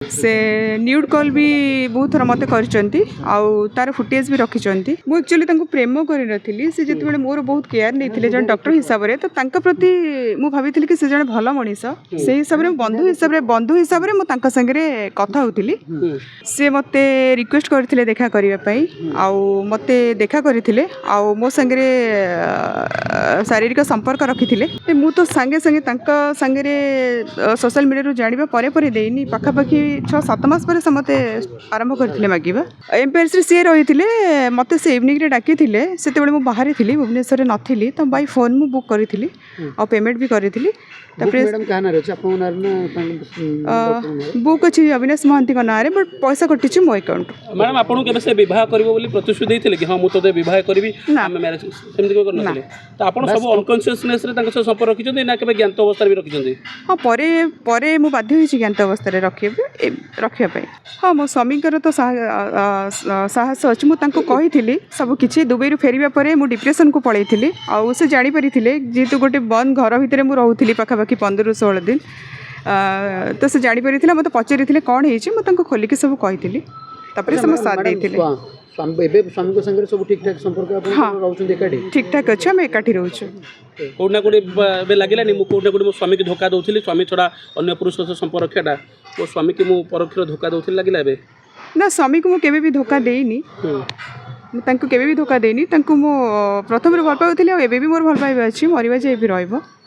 से nude call भी बहुत थर मत कर फुटेज भी रखिंट मुझे एक्चुअली प्रेम करी सी जो मोर बहुत केयर नहीं जन डॉक्टर हिसाब से तो प्रति मुझे भाई कि जन भल मनीष से हिसाब से बंधु हिसाब से सागे कथा होती सी मत रिक्वेस्ट करते देखा करने मत देखा करते मो सागे शारीरिक संपर्क रखी मु तो सागे सागे सोशल मीडिया जाना पर देनी पाखापाखि 6-7 मास पर से मत आरंभ करते मागिबा एम्पायर्स सी रही मत से इवनिंग डाकी से बाहर थी भुवनेश्वर नथी तो बाय फोन मु बुक करी आ पेमेंट भी करी बुक अच्छी अविनाश महांती ना बट पैसा कटी मो अकाउंट मैडम आपको केबे से विवाह करिवो बोली प्रतिश्रुति देथिले कि हां मु तो विवाह करिवि हम मैरिज सेमति को करनथिले तो आपण सब अनकॉन्शियसनेस रे तांका संपर्क रखिचंदी ना केबे ज्ञात अवस्था भी रखिचंदी हां परे मु बाध्य होई ज्ञात अवस्था रे रखिया हाँ मो स्वामी तो साहस अच्छी मुझे कही सब किसी दुबई फेरवा पर मु डिप्रेशन को पलैली आउ से जापरी जेहेतु गोटे बंद घर भितर मुझे रोली पाखापाखि 15-16 दिन तो से जापरी मत पचारि कौन हो खोलिक सब कही साथ ठीक ठाक अच्छे आम एकाठी रोचु कोना कोडी लागिलानी मु कोना कोडी मो स्वामी की धोखा दउथिली स्वामी छोड़ा अन्य पुरुष से संपर्कटा मो स्वामी की मु परोक्ष धोखा दउथिली लागिला बे ना स्वामी को मु केबे भी धोखा देनी तांको केबे भी धोखा देनी तांको मो प्रथम भल पाउथिली आ एबे भी मोर भल पाइबा अछि मरिबा जे भी रहइबो।